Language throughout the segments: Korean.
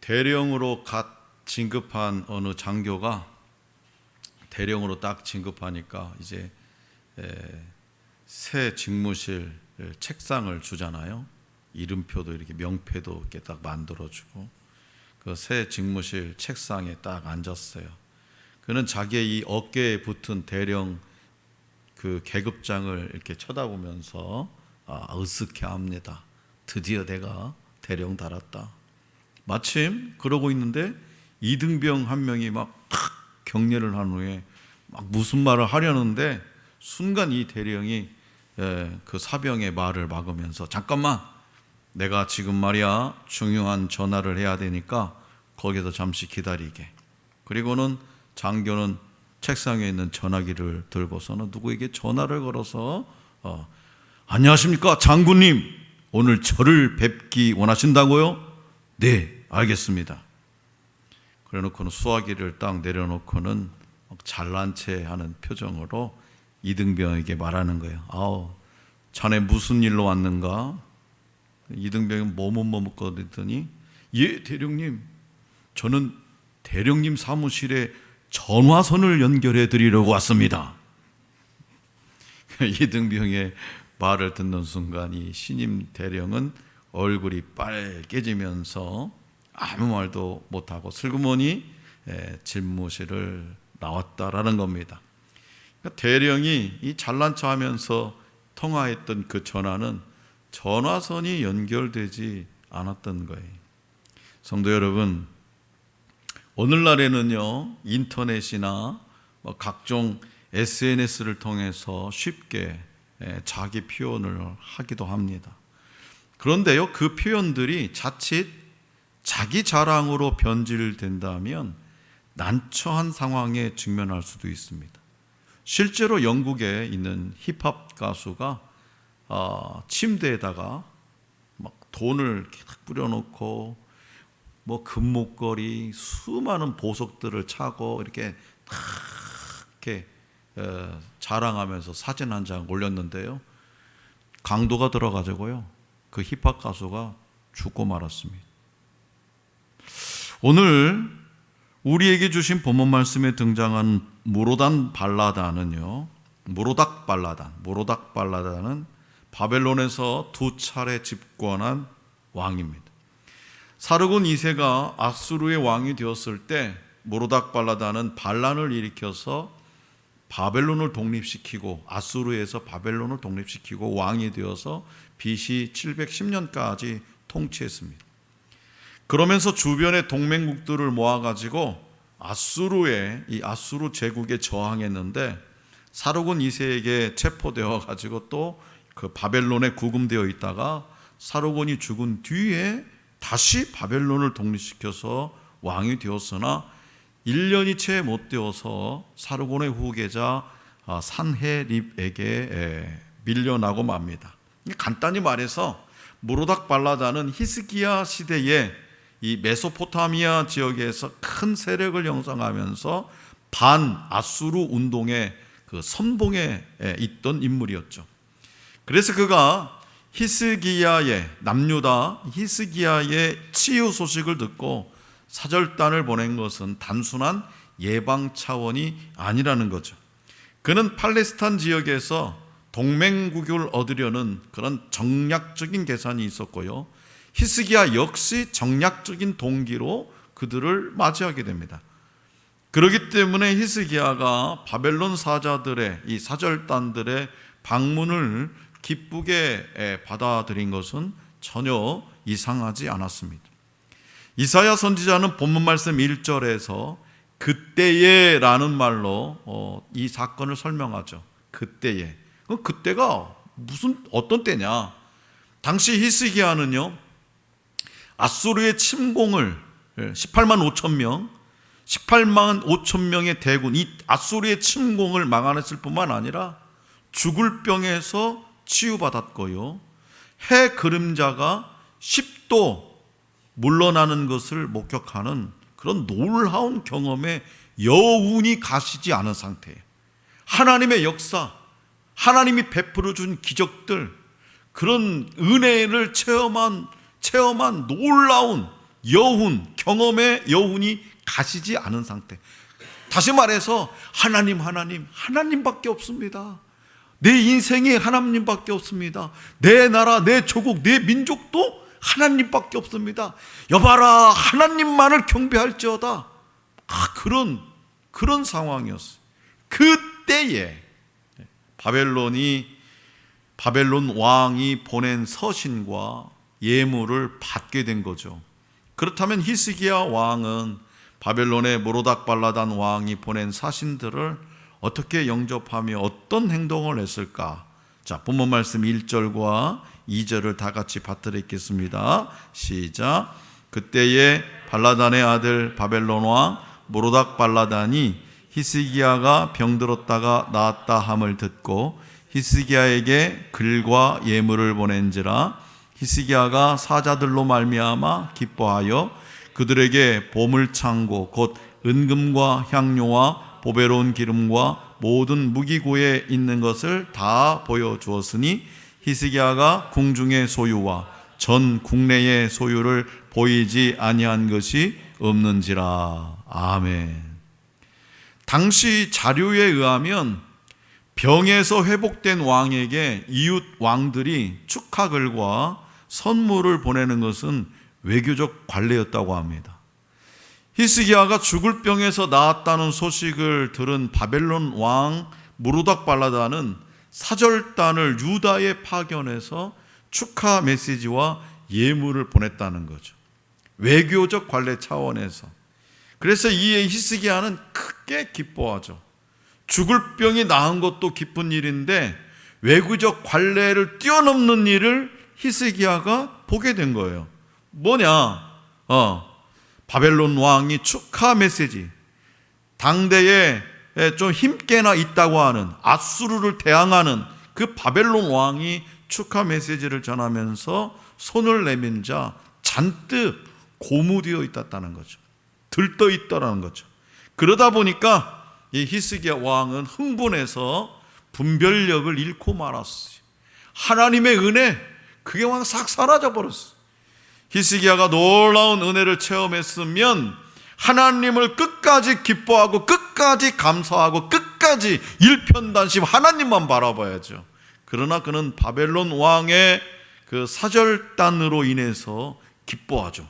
대령으로 갓 진급한 어느 장교가 대령으로 딱 진급하니까 이제 새 직무실 책상을 주잖아요. 이름표도 이렇게 명패도 이렇게 딱 만들어주고 그 새 직무실 책상에 딱 앉았어요. 그는 자기의 이 어깨에 붙은 대령 그 계급장을 이렇게 쳐다보면서 으쓱해합니다. 드디어 내가 대령 달았다. 마침 그러고 있는데 이등병 한 명이 막 경례를 한 후에 막 무슨 말을 하려는데 순간 이 대령이 그 사병의 말을 막으면서 잠깐만, 내가 지금 말이야 중요한 전화를 해야 되니까 거기서 잠시 기다리게. 그리고는 장교는 책상에 있는 전화기를 들고서는 누구에게 전화를 걸어서 안녕하십니까 장군님, 오늘 저를 뵙기 원하신다고요? 네, 알겠습니다. 그래 놓고는 수화기를 딱 내려놓고는 잘난 체 하는 표정으로 이등병에게 말하는 거예요. 자네 무슨 일로 왔는가? 이등병이 머뭇거리더니 예 대령님, 저는 대령님 사무실에 전화선을 연결해 드리려고 왔습니다. 이등병의 말을 듣는 순간 이 신임 대령은 얼굴이 빨개지면서 아무 말도 못하고 슬그머니 집무실을 나왔다라는 겁니다. 그러니까 대령이 이 잘난 척하면서 통화했던 그 전화는 전화선이 연결되지 않았던 거예요. 성도 여러분, 오늘날에는요 인터넷이나 각종 SNS를 통해서 쉽게 자기 표현을 하기도 합니다. 그런데요, 그 표현들이 자칫 자기 자랑으로 변질된다면 난처한 상황에 직면할 수도 있습니다. 실제로 영국에 있는 힙합 가수가 침대에다가 막 돈을 뿌려놓고 금목걸이, 수많은 보석들을 차고 이렇게 자랑하면서 사진 한 장 올렸는데요, 강도가 들어가지고요 그 힙합 가수가 죽고 말았습니다. 오늘 우리에게 주신 본문 말씀에 등장한 모로닥 발라단은 바벨론에서 2차례 집권한 왕입니다. 사르곤 2세가 아수르의 왕이 되었을 때 모로닥 발라단은 반란을 일으켜서 바벨론을 독립시키고, 아수르에서 바벨론을 독립시키고 왕이 되어서 BC 710년까지 통치했습니다. 그러면서 주변의 동맹국들을 모아가지고 이 아수르 제국에 저항했는데, 사르곤 2세에게 체포되어 가지고 또 그 바벨론에 구금되어 있다가 사르곤이 죽은 뒤에 다시 바벨론을 독립시켜서 왕이 되었으나 1년이 채 못 되어서 사르곤의 후계자 산헤립에게 밀려나고 맙니다. 간단히 말해서 모로닥 발라단은 히스기야 시대에 이 메소포타미아 지역에서 큰 세력을 형성하면서 반아수르 운동의 그 선봉에 있던 인물이었죠. 그래서 그가 남유다 히스기야의 치유 소식을 듣고 사절단을 보낸 것은 단순한 예방 차원이 아니라는 거죠. 그는 팔레스타인 지역에서 동맹국을 얻으려는 그런 정략적인 계산이 있었고요, 히스기야 역시 정략적인 동기로 그들을 맞이하게 됩니다. 그렇기 때문에 히스기야가 바벨론 사자들의, 이 사절단들의 방문을 기쁘게 받아들인 것은 전혀 이상하지 않았습니다. 이사야 선지자는 본문 말씀 1절에서 그때에 라는 말로 이 사건을 설명하죠. 그때에. 그때가 어떤 때냐? 당시 히스기야는요 아수르의 침공을 18만 5천 명의 대군, 이 아수르의 침공을 막아냈을 뿐만 아니라 죽을 병에서 치유받았고요, 해 그림자가 10도 물러나는 것을 목격하는 그런 놀라운 경험에 여운이 가시지 않은 상태예요. 하나님의 역사, 하나님이 베풀어 준 기적들, 그런 은혜를 체험한 놀라운 여운, 경험의 여운이 가시지 않은 상태. 다시 말해서 하나님밖에 없습니다. 내 인생이 하나님밖에 없습니다. 내 나라, 내 조국, 내 민족도 하나님밖에 없습니다. 여봐라, 하나님만을 경배할지어다. 그런 상황이었어요. 그때에 바벨론 왕이 보낸 서신과 예물을 받게 된 거죠. 그렇다면 히스기야 왕은 바벨론의 모로닥발라단 왕이 보낸 사신들을 어떻게 영접하며 어떤 행동을 했을까? 자, 본문 말씀 1절과 2절을 다 같이 받들어 읽겠습니다. 시작. 그때에 발라단의 아들 바벨론 왕 모로닥발라단이 히스기야가 병들었다가 나았다 함을 듣고 히스기야에게 글과 예물을 보낸지라. 히스기야가 사자들로 말미암아 기뻐하여 그들에게 보물창고 곧 은금과 향료와 보배로운 기름과 모든 무기고에 있는 것을 다 보여주었으니 히스기야가 궁중의 소유와 전 국내의 소유를 보이지 아니한 것이 없는지라. 아멘. 당시 자료에 의하면 병에서 회복된 왕에게 이웃 왕들이 축하글과 선물을 보내는 것은 외교적 관례였다고 합니다. 히스기야가 죽을 병에서 나았다는 소식을 들은 바벨론 왕 무로닥발라단은 사절단을 유다에 파견해서 축하 메시지와 예물을 보냈다는 거죠. 외교적 관례 차원에서. 그래서 이에 히스기야는 크게 기뻐하죠. 죽을 병이 나은 것도 기쁜 일인데 외교적 관례를 뛰어넘는 일을 히스기야가 보게 된 거예요. 뭐냐? 바벨론 왕이 축하 메시지, 당대에 좀 힘께나 있다고 하는 아수르를 대항하는 그 바벨론 왕이 축하 메시지를 전하면서 손을 내민 자 잔뜩 고무되어 있었다는 거죠. 들떠 있더라는 거죠. 그러다 보니까 이 히스기야 왕은 흥분해서 분별력을 잃고 말았어요. 하나님의 은혜, 그게 막 싹 사라져 버렸어요. 히스기야가 놀라운 은혜를 체험했으면 하나님을 끝까지 기뻐하고 끝까지 감사하고 끝까지 일편단심 하나님만 바라봐야죠. 그러나 그는 바벨론 왕의 그 사절단으로 인해서 기뻐하죠.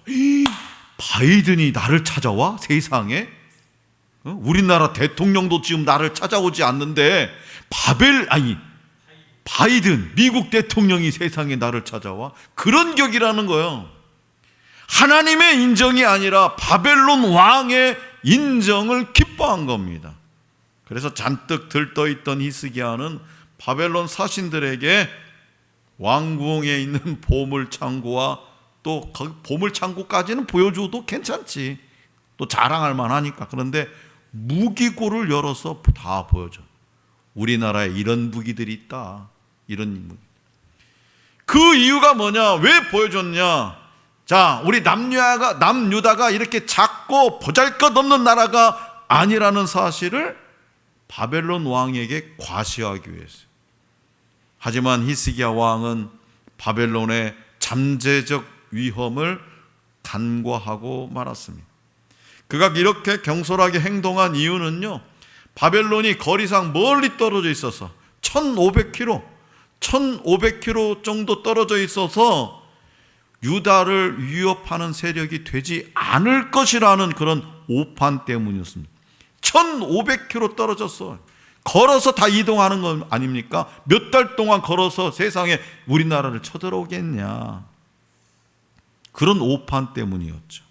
바이든이 나를 찾아와? 세상에? 우리나라 대통령도 지금 나를 찾아오지 않는데 바이든 미국 대통령이 세상에 나를 찾아와? 그런 격이라는 거예요. 하나님의 인정이 아니라 바벨론 왕의 인정을 기뻐한 겁니다. 그래서 잔뜩 들떠있던 히스기야는 바벨론 사신들에게 왕궁에 있는 보물창고와 또 보물창고까지는 보여줘도 괜찮지, 또 자랑할 만하니까. 그런데 무기고를 열어서 다 보여줘. 우리나라에 이런 무기들이 있다, 이런 무기. 그 이유가 뭐냐? 왜 보여줬냐? 자, 우리 남유다가 이렇게 작고 보잘것없는 나라가 아니라는 사실을 바벨론 왕에게 과시하기 위해서. 하지만 히스기야 왕은 바벨론의 잠재적 위험을 간과하고 말았습니다. 그가 이렇게 경솔하게 행동한 이유는요, 바벨론이 거리상 멀리 떨어져 있어서 1500km 정도 떨어져 있어서 유다를 위협하는 세력이 되지 않을 것이라는 그런 오판 때문이었습니다. 1500km 떨어졌어. 걸어서 다 이동하는 건 아닙니까? 몇 달 동안 걸어서 세상에 우리나라를 쳐들어오겠냐. 그런 오판 때문이었죠.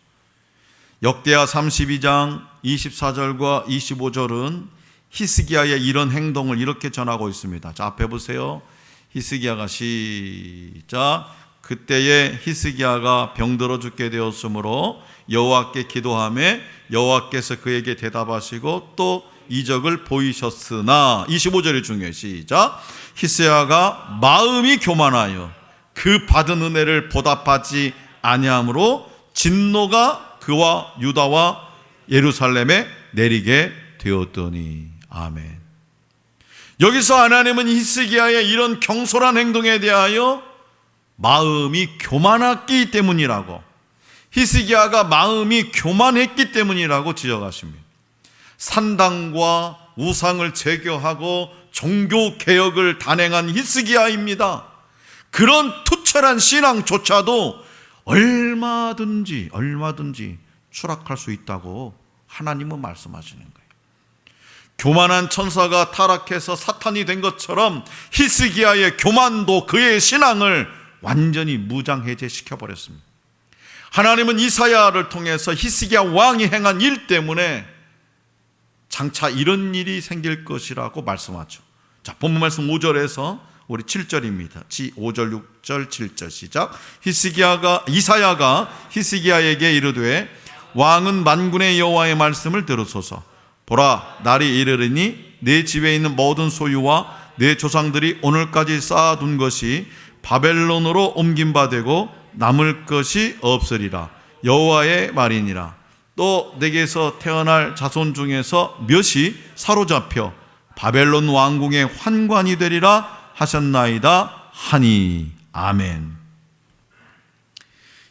역대하 32장 24절과 25절은 히스기야의 이런 행동을 이렇게 전하고 있습니다. 자, 앞에 보세요. 히스기야가 시작. 그때에 히스기야가 병들어 죽게 되었으므로 여호와께 기도하며 여호와께서 그에게 대답하시고 또 이적을 보이셨으나, 25절이 중요해요. 시작. 히스기야가 마음이 교만하여 그 받은 은혜를 보답하지 아니하므로 진노가 그와 유다와 예루살렘에 내리게 되었더니. 아멘. 여기서 하나님은 히스기야의 이런 경솔한 행동에 대하여 마음이 교만했기 때문이라고, 히스기야가 마음이 교만했기 때문이라고 지적하십니다. 산당과 우상을 제거하고 종교 개혁을 단행한 히스기야입니다. 그런 투철한 신앙조차도 얼마든지 추락할 수 있다고 하나님은 말씀하시는 거예요. 교만한 천사가 타락해서 사탄이 된 것처럼 히스기야의 교만도 그의 신앙을 완전히 무장해제시켜 버렸습니다. 하나님은 이사야를 통해서 히스기야 왕이 행한 일 때문에 장차 이런 일이 생길 것이라고 말씀하죠. 자, 본문 말씀 5절에서 우리 7절입니다. 5절, 6절, 7절 시작. 이사야가 히스기야에게 이르되 왕은 만군의 여호와의 말씀을 들으소서. 보라, 날이 이르리니 내 집에 있는 모든 소유와 내 조상들이 오늘까지 쌓아둔 것이 바벨론으로 옮긴 바 되고 남을 것이 없으리라. 여호와의 말이니라. 또 내게서 태어날 자손 중에서 몇이 사로잡혀 바벨론 왕궁의 환관이 되리라 하셨나이다 하니. 아멘.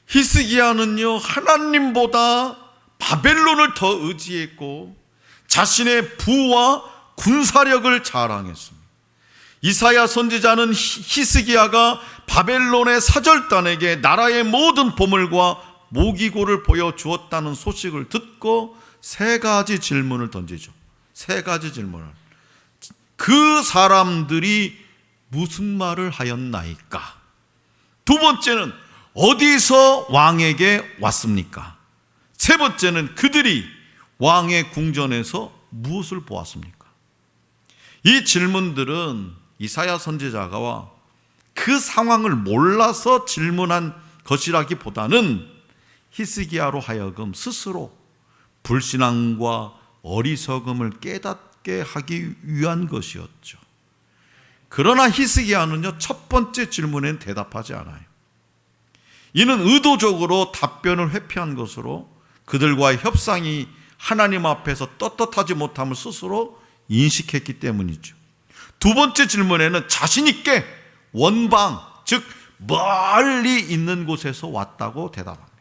히스기야는요, 하나님보다 바벨론을 더 의지했고 자신의 부와 군사력을 자랑했습니다. 이사야 선지자는 히스기야가 바벨론의 사절단에게 나라의 모든 보물과 모기고를 보여주었다는 소식을 듣고 세 가지 질문을 던지죠. 세 가지 질문을. 그 사람들이 무슨 말을 하였나이까? 두 번째는 어디서 왕에게 왔습니까? 세 번째는 그들이 왕의 궁전에서 무엇을 보았습니까? 이 질문들은 이사야 선지자가 그 상황을 몰라서 질문한 것이라기보다는 히스기야로 하여금 스스로 불신앙과 어리석음을 깨닫게 하기 위한 것이었죠. 그러나 히스기야는요, 첫 번째 질문엔 대답하지 않아요. 이는 의도적으로 답변을 회피한 것으로 그들과의 협상이 하나님 앞에서 떳떳하지 못함을 스스로 인식했기 때문이죠. 두 번째 질문에는 자신 있게 원방, 즉 멀리 있는 곳에서 왔다고 대답합니다.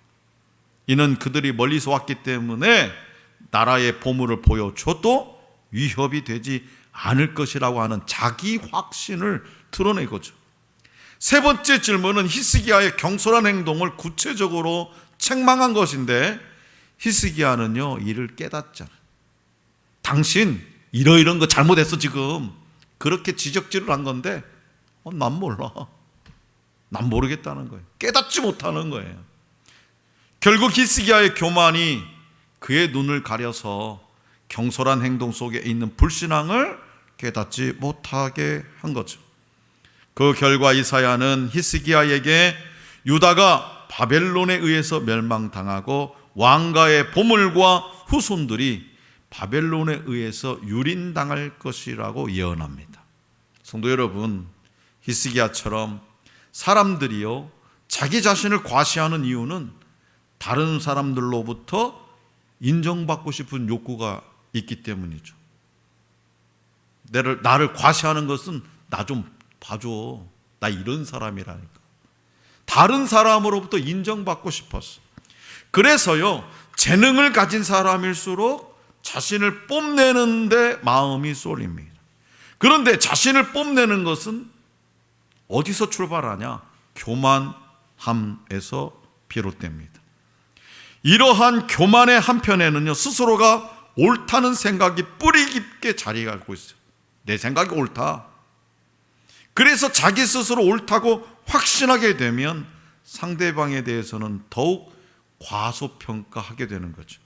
이는 그들이 멀리서 왔기 때문에 나라의 보물을 보여줘도 위협이 되지 않을 것이라고 하는 자기 확신을 드러내고죠. 세 번째 질문은 히스기야의 경솔한 행동을 구체적으로 책망한 것인데 히스기야는요, 이를 깨닫잖아요. 당신 이러이런 거 잘못했어 지금. 그렇게 지적질을 한 건데 난 몰라. 난 모르겠다는 거예요. 깨닫지 못하는 거예요. 결국 히스기야의 교만이 그의 눈을 가려서 경솔한 행동 속에 있는 불신앙을 깨닫지 못하게 한 거죠. 그 결과 이사야는 히스기야에게 유다가 바벨론에 의해서 멸망당하고 왕가의 보물과 후손들이 바벨론에 의해서 유린당할 것이라고 예언합니다. 성도 여러분, 히스기야처럼 사람들이요, 자기 자신을 과시하는 이유는 다른 사람들로부터 인정받고 싶은 욕구가 있기 때문이죠. 나를 과시하는 것은 나 좀 봐줘. 나 이런 사람이라니까. 다른 사람으로부터 인정받고 싶었어. 그래서요, 재능을 가진 사람일수록 자신을 뽐내는 데 마음이 쏠립니다. 그런데 자신을 뽐내는 것은 어디서 출발하냐? 교만함에서 비롯됩니다. 이러한 교만의 한편에는요, 스스로가 옳다는 생각이 뿌리 깊게 자리 갖고 있어요. 내 생각이 옳다. 그래서 자기 스스로 옳다고 확신하게 되면 상대방에 대해서는 더욱 과소평가하게 되는 거죠.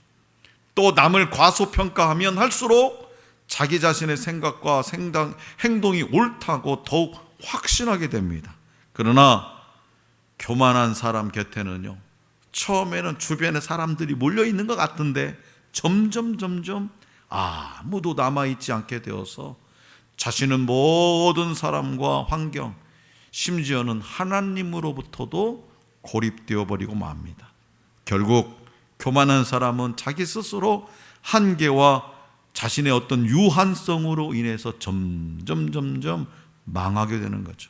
또 남을 과소평가하면 할수록 자기 자신의 생각과 행동이 옳다고 더욱 확신하게 됩니다. 그러나 교만한 사람 곁에는요, 처음에는 주변에 사람들이 몰려있는 것 같은데 점점 아무도 남아있지 않게 되어서 자신은 모든 사람과 환경, 심지어는 하나님으로부터도 고립되어 버리고 맙니다. 결국 교만한 사람은 자기 스스로 한계와 자신의 어떤 유한성으로 인해서 점점 망하게 되는 거죠.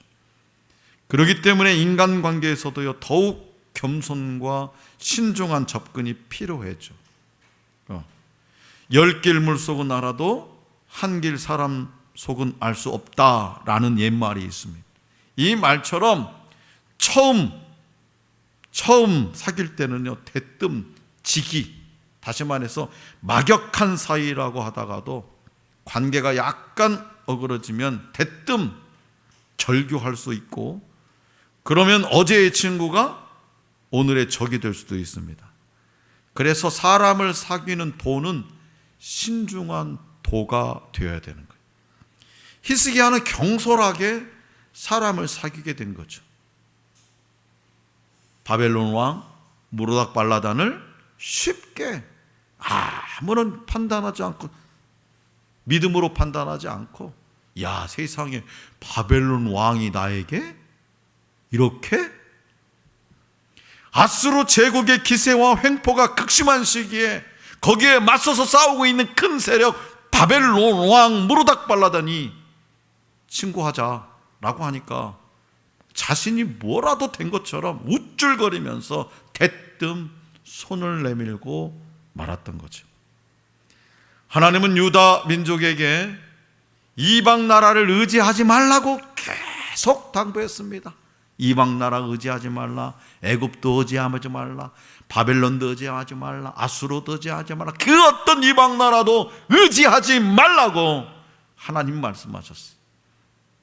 그렇기 때문에 인간관계에서도요, 더욱 겸손과 신중한 접근이 필요했죠. 10길 물속은 알아도 한 길 사람 속은 알 수 없다라는 옛말이 있습니다. 이 말처럼 처음 사귈 때는요, 대뜸 지기, 다시 말해서 막역한 사이라고 하다가도 관계가 약간 어그러지면 대뜸 절교할 수 있고, 그러면 어제의 친구가 오늘의 적이 될 수도 있습니다. 그래서 사람을 사귀는 도는 신중한 도가 되어야 되는 거예요. 히스기야는 경솔하게 사람을 사귀게 된 거죠. 바벨론 왕 무로닥발라단을 쉽게 아무런 판단하지 않고, 믿음으로 판단하지 않고, 야, 세상에 바벨론 왕이 나에게 이렇게? 아수르 제국의 기세와 횡포가 극심한 시기에 거기에 맞서서 싸우고 있는 큰 세력 바벨론 왕 무로닥발라단이 친구하자라고 하니까 자신이 뭐라도 된 것처럼 우쭐거리면서 대뜸 손을 내밀고 말았던 거죠. 하나님은 유다 민족에게 이방 나라를 의지하지 말라고 계속 당부했습니다. 이방 나라 의지하지 말라, 애굽도 의지하지 말라, 바벨론도 의지하지 말라, 아수르도 의지하지 말라, 그 어떤 이방 나라도 의지하지 말라고 하나님 말씀하셨어요.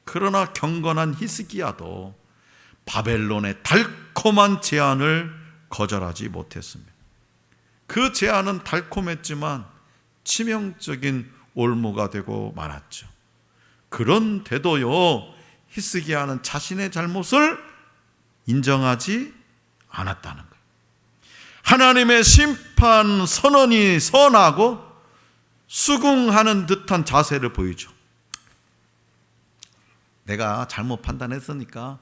그러나 경건한 히스기야도 바벨론의 달콤한 제안을 거절하지 못했습니다. 그 제안은 달콤했지만 치명적인 올무가 되고 말았죠. 그런데도요, 히스기야는 자신의 잘못을 인정하지 않았다는 거예요. 하나님의 심판 선언이 선하고 수긍하는 듯한 자세를 보이죠. 내가 잘못 판단했으니까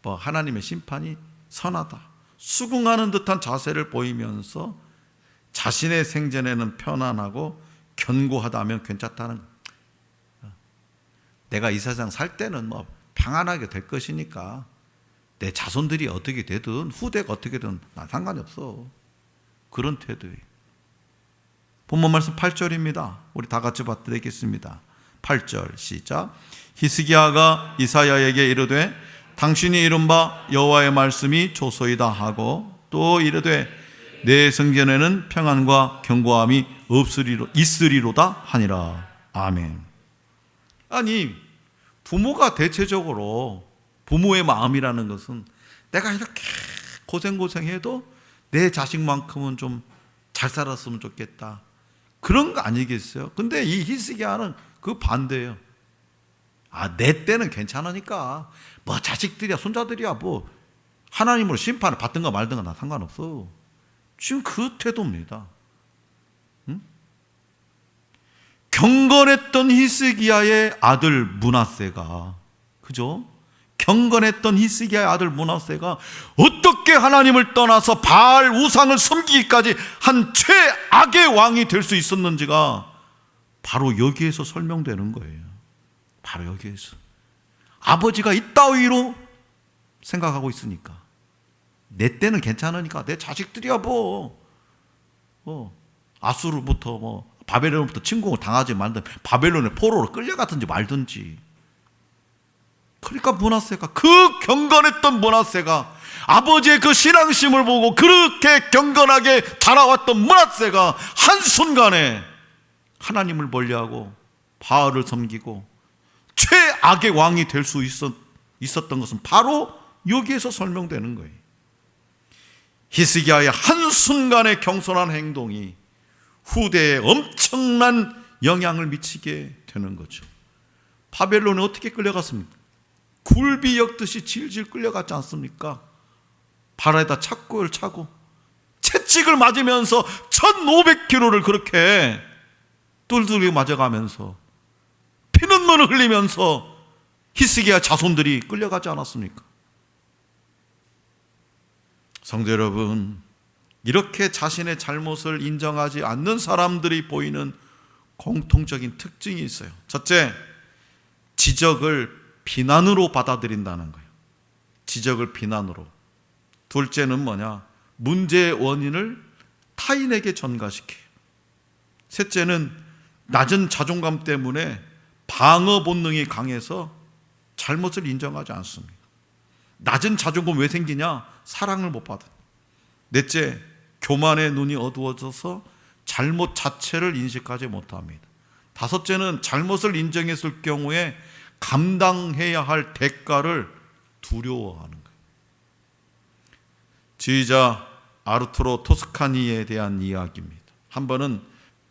하나님의 심판이 선하다, 수긍하는 듯한 자세를 보이면서 자신의 생전에는 편안하고 견고하다면 괜찮다는 거예요. 내가 이 세상 살 때는 평안하게 될 것이니까 내 자손들이 어떻게 되든 후대가 어떻게 되든 난 상관이 없어. 그런 태도예요. 본문 말씀 8절입니다. 우리 다 같이 받드리겠습니다. 8절 시작. 히스기야가 이사야에게 이르되 당신이 이른바 여호와의 말씀이 조소이다 하고, 또 이르되 내 성전에는 평안과 견고함이 있으리로다 하니라. 아멘. 아니, 부모가 대체적으로, 부모의 마음이라는 것은 내가 이렇게 고생해도 내 자식만큼은 좀 잘 살았으면 좋겠다, 그런 거 아니겠어요? 근데 이 히스기야는 그 반대예요. 내 때는 괜찮으니까 자식들이야 손자들이야 하나님으로 심판을 받든가 말든가 나 상관없어. 지금 그 태도입니다. 경건했던 히스기야의 아들 므낫세가, 그죠? 경건했던 히스기야의 아들 므낫세가 어떻게 하나님을 떠나서 바알 우상을 섬기기까지 한 최악의 왕이 될 수 있었는지가 바로 여기에서 설명되는 거예요. 바로 여기에서. 아버지가 이따위로 생각하고 있으니까, 내 때는 괜찮으니까 내 자식들이야 아수르부터 바벨론부터 침공을 당하지 말든 바벨론의 포로로 끌려갔든지 말든지. 그러니까 므낫세가, 그 경건했던 므낫세가, 아버지의 그 신앙심을 보고 그렇게 경건하게 자라왔던 므낫세가 한순간에 하나님을 멀리하고 바알을 섬기고 최악의 왕이 될 수 있었던 것은 바로 여기에서 설명되는 거예요. 히스기야의 한순간의 경솔한 행동이 후대에 엄청난 영향을 미치게 되는 거죠. 바벨론에 어떻게 끌려갔습니까? 굴비 엮듯이 질질 끌려갔지 않습니까? 발에다 착고를 차고 채찍을 맞으면서 1500km를 그렇게 뚫뚫이 맞아가면서 피눈물을 흘리면서 히스기야 자손들이 끌려가지 않았습니까? 성도 여러분, 이렇게 자신의 잘못을 인정하지 않는 사람들이 보이는 공통적인 특징이 있어요. 첫째, 지적을 비난으로 받아들인다는 거예요. 지적을 비난으로. 둘째는 뭐냐? 문제의 원인을 타인에게 전가시켜요. 셋째는 낮은 자존감 때문에 방어 본능이 강해서 잘못을 인정하지 않습니다. 낮은 자존감 왜 생기냐? 사랑을 못 받아. 넷째, 교만의 눈이 어두워져서 잘못 자체를 인식하지 못합니다. 다섯째는 잘못을 인정했을 경우에 감당해야 할 대가를 두려워하는 거예요. 지휘자 아르투로 토스카니에 대한 이야기입니다. 한 번은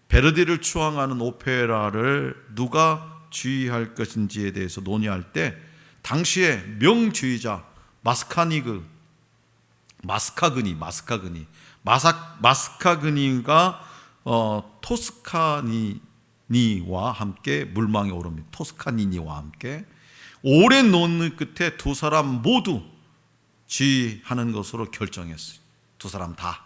베르디를 추앙하는 오페라를 누가 지휘할 것인지에 대해서 논의할 때 당시에 명지휘자 마스카그니가 토스카니니와 함께 물망에 오릅니다. 토스카니니와 함께 오랜 논의 끝에 두 사람 모두 지휘하는 것으로 결정했어요. 두 사람 다.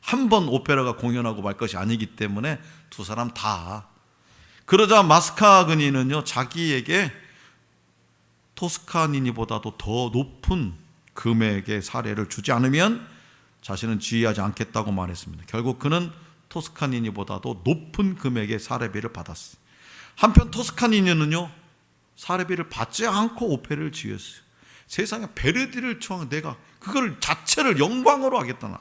한 번 오페라가 공연하고 말 것이 아니기 때문에 두 사람 다. 그러자 마스카그니는요, 자기에게 토스카니니보다도 더 높은 금액의 사례를 주지 않으면 자신은 지휘하지 않겠다고 말했습니다. 결국 그는 토스카니니보다도 높은 금액의 사례비를 받았어요. 한편 토스카니니는요, 사례비를 받지 않고 오페라를 지었어요. 세상에 베르디를 추앙한 내가 그걸 자체를 영광으로 하겠다나.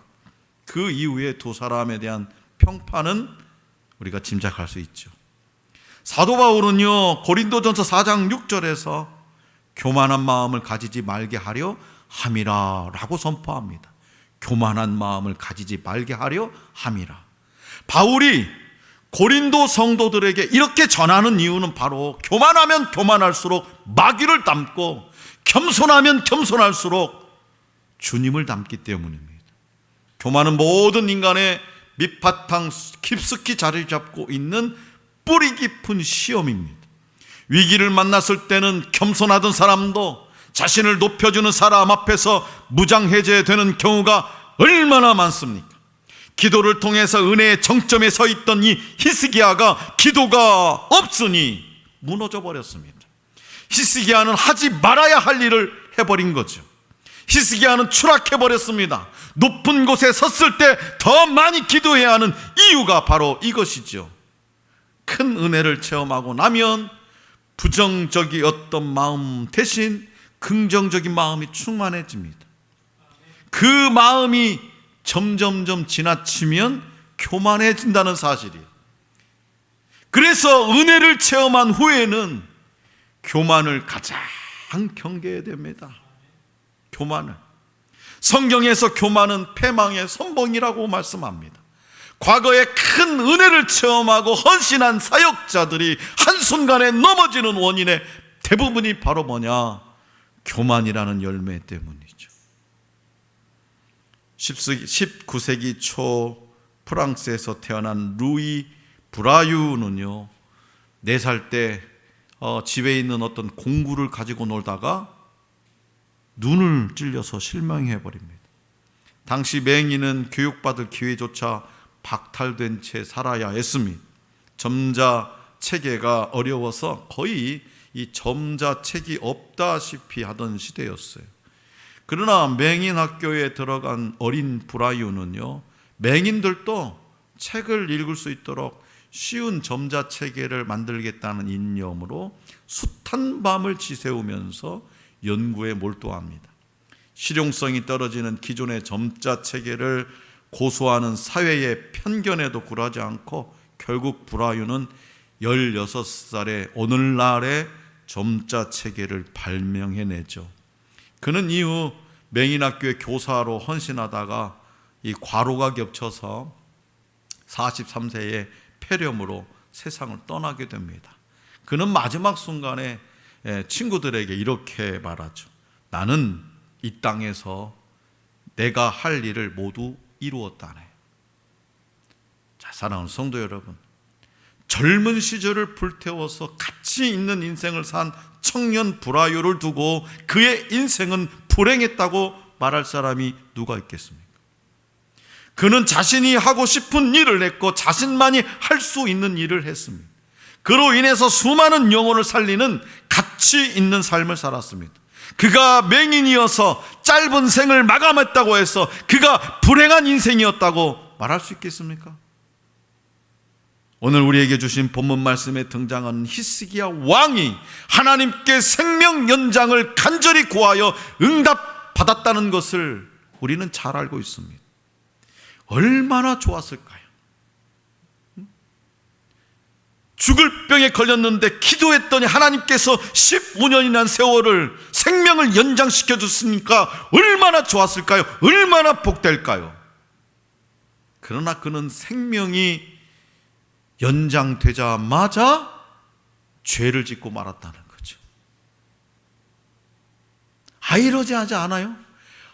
그 이후에 두 사람에 대한 평판은 우리가 짐작할 수 있죠. 사도 바울은요, 고린도전서 4장 6절에서 교만한 마음을 가지지 말게 하려 함이라 라고 선포합니다. 교만한 마음을 가지지 말게 하려 함이라. 바울이 고린도 성도들에게 이렇게 전하는 이유는 바로 교만하면 교만할수록 마귀를 닮고 겸손하면 겸손할수록 주님을 닮기 때문입니다. 교만은 모든 인간의 밑바탕 깊숙이 자리 잡고 있는 뿌리 깊은 시험입니다. 위기를 만났을 때는 겸손하던 사람도 자신을 높여주는 사람 앞에서 무장해제되는 경우가 얼마나 많습니까? 기도를 통해서 은혜의 정점에 서 있던 이 히스기야가 기도가 없으니 무너져 버렸습니다. 히스기야는 하지 말아야 할 일을 해버린 거죠. 히스기야는 추락해 버렸습니다. 높은 곳에 섰을 때 더 많이 기도해야 하는 이유가 바로 이것이죠. 큰 은혜를 체험하고 나면 부정적이었던 마음 대신 긍정적인 마음이 충만해집니다. 그 마음이 점점점 지나치면 교만해진다는 사실이에요. 그래서 은혜를 체험한 후에는 교만을 가장 경계해야 됩니다. 교만을. 성경에서 교만은 패망의 선봉이라고 말씀합니다. 과거에 큰 은혜를 체험하고 헌신한 사역자들이 한순간에 넘어지는 원인의 대부분이 바로 뭐냐? 교만이라는 열매 때문이죠. 19세기 초 프랑스에서 태어난 루이 브라유는요, 4살 때 집에 있는 어떤 공구를 가지고 놀다가 눈을 찔려서 실명해버립니다. 당시 맹인은 교육받을 기회조차 박탈된 채 살아야 했습니다. 점자체계가 어려워서 거의 이 점자책이 없다시피 하던 시대였어요. 그러나 맹인 학교에 들어간 어린 브라유는요, 맹인들도 책을 읽을 수 있도록 쉬운 점자체계를 만들겠다는 이념으로 숱한 밤을 지새우면서 연구에 몰두합니다. 실용성이 떨어지는 기존의 점자체계를 고수하는 사회의 편견에도 굴하지 않고 결국 브라유는 16살에 오늘날의 점자체계를 발명해내죠. 그는 이후 맹인학교의 교사로 헌신하다가 이 과로가 겹쳐서 43세의 폐렴으로 세상을 떠나게 됩니다. 그는 마지막 순간에 친구들에게 이렇게 말하죠. 나는 이 땅에서 내가 할 일을 모두 이루었다네. 자, 사랑하는 성도 여러분, 젊은 시절을 불태워서 가치 있는 인생을 산 청년 브라유를 두고 그의 인생은 불행했다고 말할 사람이 누가 있겠습니까? 그는 자신이 하고 싶은 일을 했고 자신만이 할 수 있는 일을 했습니다. 그로 인해서 수많은 영혼을 살리는 가치 있는 삶을 살았습니다. 그가 맹인이어서 짧은 생을 마감했다고 해서 그가 불행한 인생이었다고 말할 수 있겠습니까? 오늘 우리에게 주신 본문 말씀에 등장하는 히스기야 왕이 하나님께 생명 연장을 간절히 구하여 응답받았다는 것을 우리는 잘 알고 있습니다. 얼마나 좋았을까요? 죽을 병에 걸렸는데 기도했더니 하나님께서 15년이라는 세월을 생명을 연장시켜 줬으니까 얼마나 좋았을까요? 얼마나 복될까요? 그러나 그는 생명이 연장되자마자 죄를 짓고 말았다는 거죠. 아이러지하지 않아요?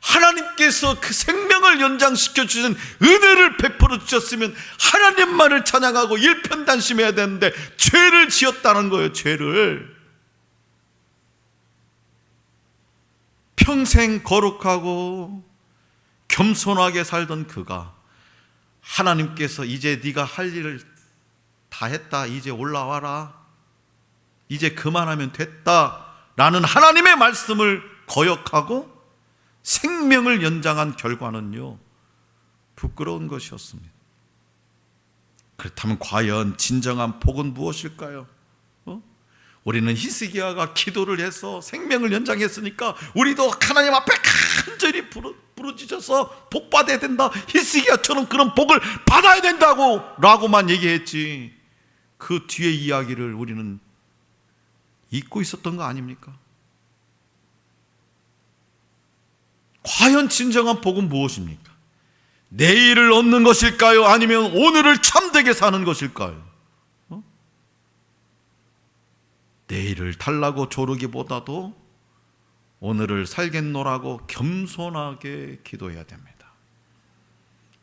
하나님께서 그 생명을 연장시켜 주신 은혜를 베풀어 주셨으면 하나님만을 찬양하고 일편단심해야 되는데 죄를 지었다는 거예요. 죄를. 평생 거룩하고 겸손하게 살던 그가 하나님께서 이제 네가 할 일을 다 했다, 이제 올라와라, 이제 그만하면 됐다 라는 하나님의 말씀을 거역하고 생명을 연장한 결과는요, 부끄러운 것이었습니다. 그렇다면 과연 진정한 복은 무엇일까요? 우리는 히스기야가 기도를 해서 생명을 연장했으니까 우리도 하나님 앞에 간절히 부르짖어서 복 받아야 된다, 히스기야처럼 그런 복을 받아야 된다고 라고만 얘기했지, 그 뒤의 이야기를 우리는 잊고 있었던 거 아닙니까? 과연 진정한 복은 무엇입니까? 내일을 얻는 것일까요? 아니면 오늘을 참되게 사는 것일까요? 내일을 달라고 조르기보다도 오늘을 살겠노라고 겸손하게 기도해야 됩니다.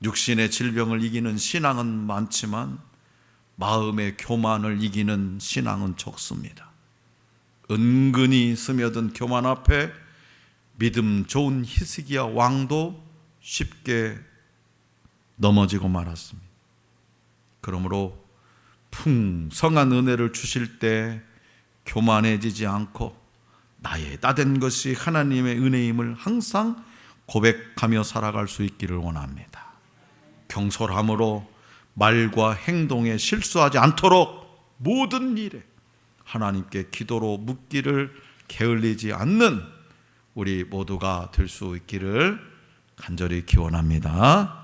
육신의 질병을 이기는 신앙은 많지만 마음의 교만을 이기는 신앙은 적습니다. 은근히 스며든 교만 앞에 믿음 좋은 히스기야 왕도 쉽게 넘어지고 말았습니다. 그러므로 풍성한 은혜를 주실 때 교만해지지 않고 나의 따된 것이 하나님의 은혜임을 항상 고백하며 살아갈 수 있기를 원합니다. 경솔함으로 말과 행동에 실수하지 않도록 모든 일에 하나님께 기도로 묻기를 게을리지 않는 우리 모두가 될 수 있기를 간절히 기원합니다.